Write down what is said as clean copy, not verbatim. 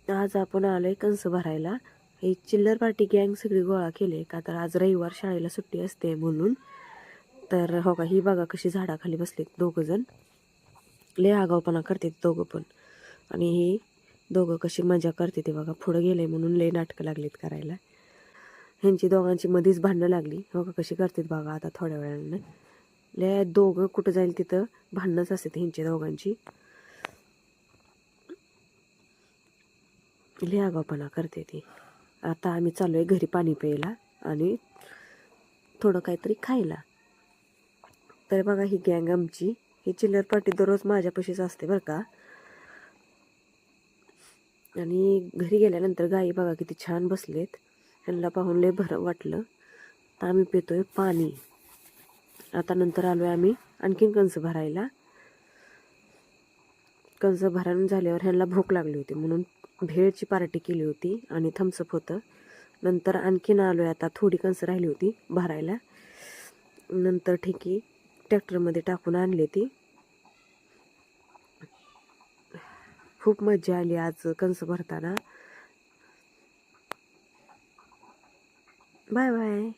आज आपण आलोय कंस भरायला. ही चिल्लर पार्टी गँग सगळी गोळा केली का तर आज रविवार शाळेला सुट्टी असते म्हणून. तर हो का, ही बघा कशी झाडाखाली बसलेत दोघं जण. लय आगावपणा करते दोघं पण. आणि ही दोघं कशी मजा करते ते बघा. पुढं गेले म्हणून लय नाटकं लागलीत करायला. ह्यांची दोघांची मध्येच भांडणं लागली. हो का कशी करतात बघा आता थोड्या वेळानं. लय दोघं कुठं जाईल तिथं भांडणंच असते ह्यांच्या दोघांची. लय आगावपणा करते ती. आता आम्ही चालू आहे घरी पाणी प्यायला आणि थोडं काहीतरी खायला. तर बघा ही गँग आमची. ही चिल्लर पार्टी दररोज माझ्यापाशीच असते बरं का. आणि घरी गेल्यानंतर गाई बघा किती छान बसलेत. ह्यांना पाहून लय बरं वाटलं. तर आम्ही पितोय पाणी. आता नंतर आलोय आम्ही आणखीन कंस भरायला. कंस भरण झाल्यावर ह्यांना भूक लागली होती म्हणून भेळची पार्टी केली होती आणि थम्सअप होतं. नंतर आणखीन आलोय आता. थोडी कंस राहिली होती भरायला. नंतर ठेकी ट्रॅक्टरमध्ये टाकून आणली ती. खूप मजा आली आज कंस भरताना. Bye bye.